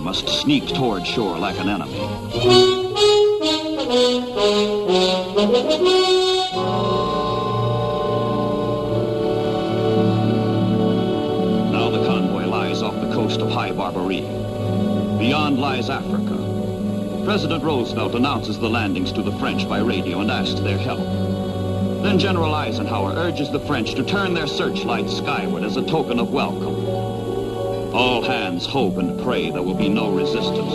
must sneak toward shore like an enemy. Now the convoy lies off the coast of High Barbary. Beyond lies Africa. President Roosevelt announces the landings to the French by radio and asks their help. Then General Eisenhower urges the French to turn their searchlights skyward as a token of welcome. All hands hope and pray there will be no resistance.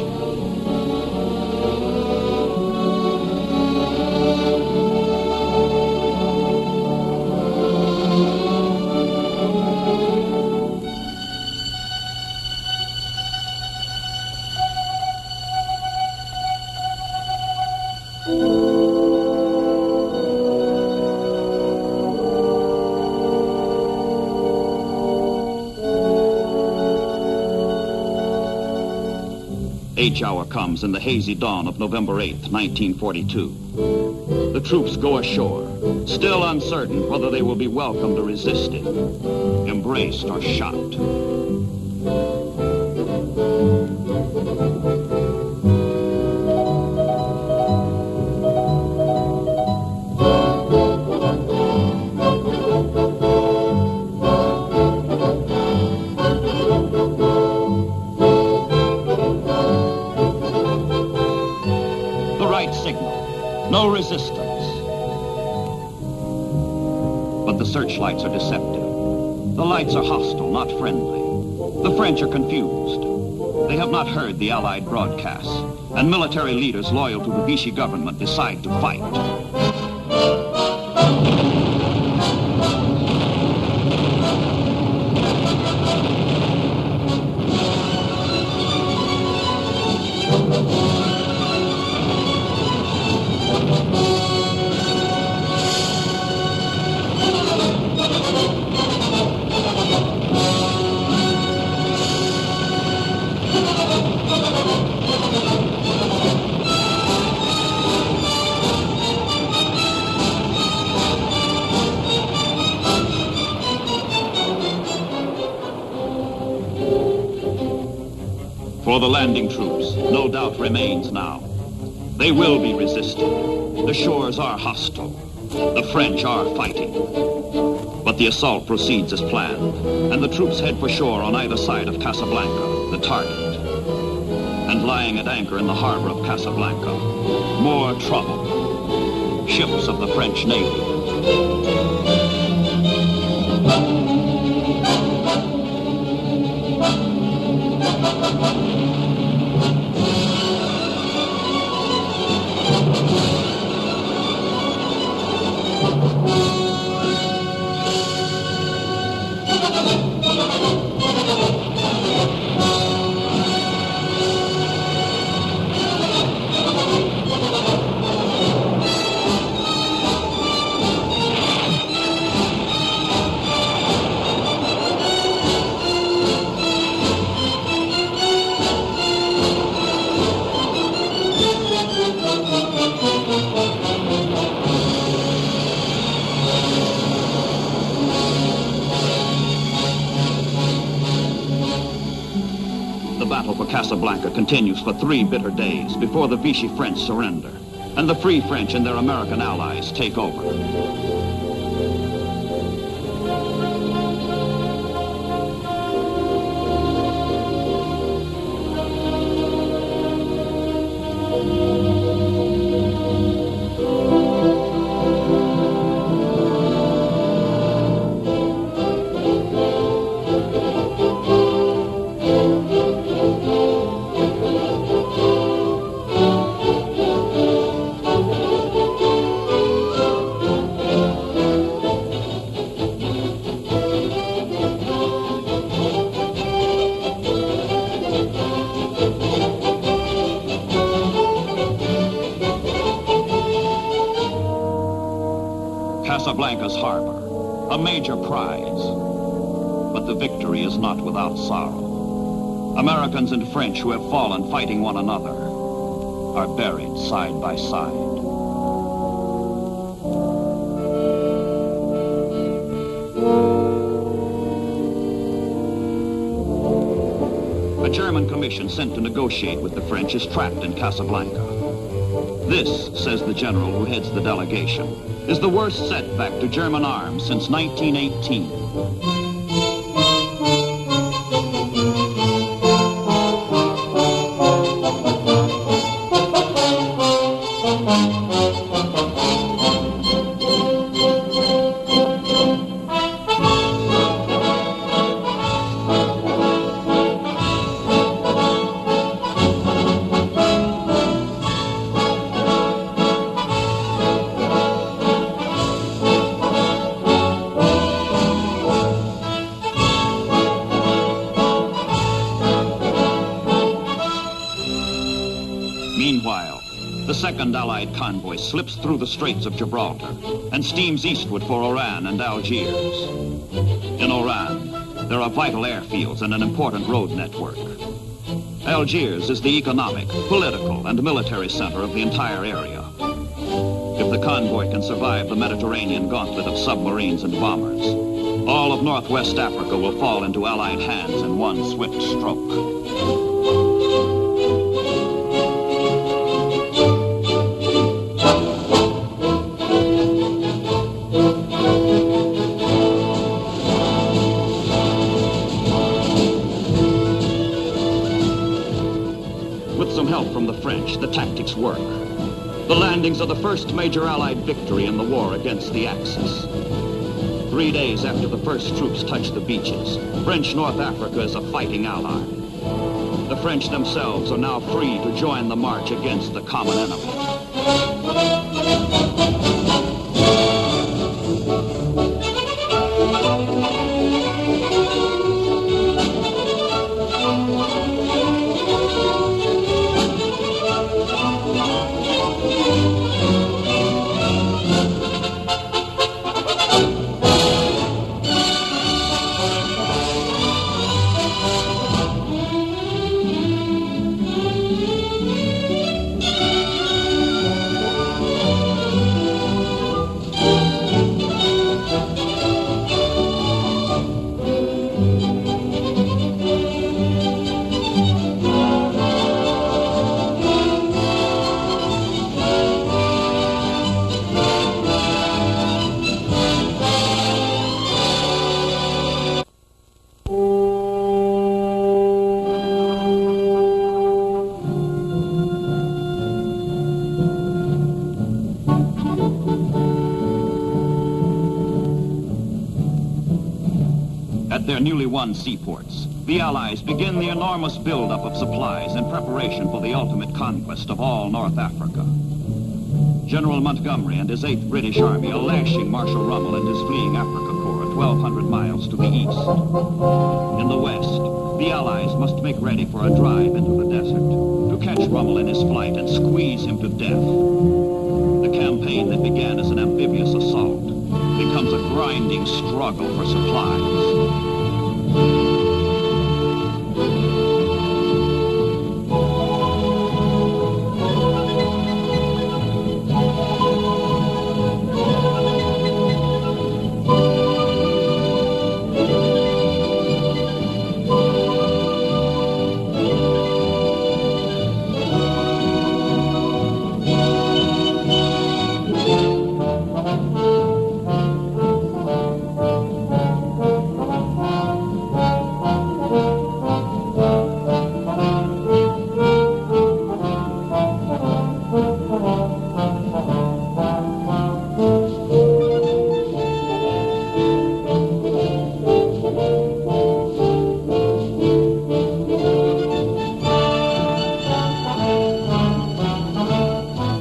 H hour comes in the hazy dawn of November 8th, 1942. The troops go ashore, still uncertain whether they will be welcomed or resisted, embraced or shot. No resistance. But the searchlights are deceptive. The lights are hostile, not friendly. The French are confused. They have not heard the Allied broadcasts, and military leaders loyal to the Vichy government decide to fight. For the landing troops, no doubt remains now. They will be resisted. The shores are hostile. The French are fighting. But the assault proceeds as planned, and the troops head for shore on either side of Casablanca, the target. And lying at anchor in the harbor of Casablanca, more trouble. Ships of the French Navy. The battle for Casablanca continues for 3 bitter days before the Vichy French surrender, and the Free French and their American allies take over. Casablanca's harbor, a major prize. But the victory is not without sorrow. Americans and French who have fallen fighting one another are buried side by side. A German commission sent to negotiate with the French is trapped in Casablanca. This, says the general who heads the delegation, is the worst setback to German arms since 1918. Meanwhile, the second Allied convoy slips through the Straits of Gibraltar and steams eastward for Oran and Algiers. In Oran, there are vital airfields and an important road network. Algiers is the economic, political, and military center of the entire area. If the convoy can survive the Mediterranean gauntlet of submarines and bombers, all of Northwest Africa will fall into Allied hands in one swift stroke. With some help from the French, the tactics work. The landings are the first major Allied victory in the war against the Axis. 3 days after the first troops touch the beaches, French North Africa is a fighting ally. The French themselves are now free to join the march against the common enemy. At their newly won seaports, the Allies begin the enormous buildup of supplies in preparation for the ultimate conquest of all North Africa. General Montgomery and his 8th British Army are lashing Marshal Rommel and his fleeing Africa Corps 1,200 miles to the east. In the west, the Allies must make ready for a drive into the desert to catch Rommel in his flight and squeeze him to death. The campaign that began as an amphibious assault becomes a grinding struggle for supplies.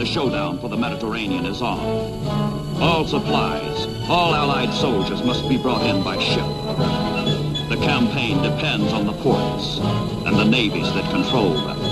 Showdown for the Mediterranean is on. All supplies, all Allied soldiers must be brought in by ship. The campaign depends on the ports and the navies that control them.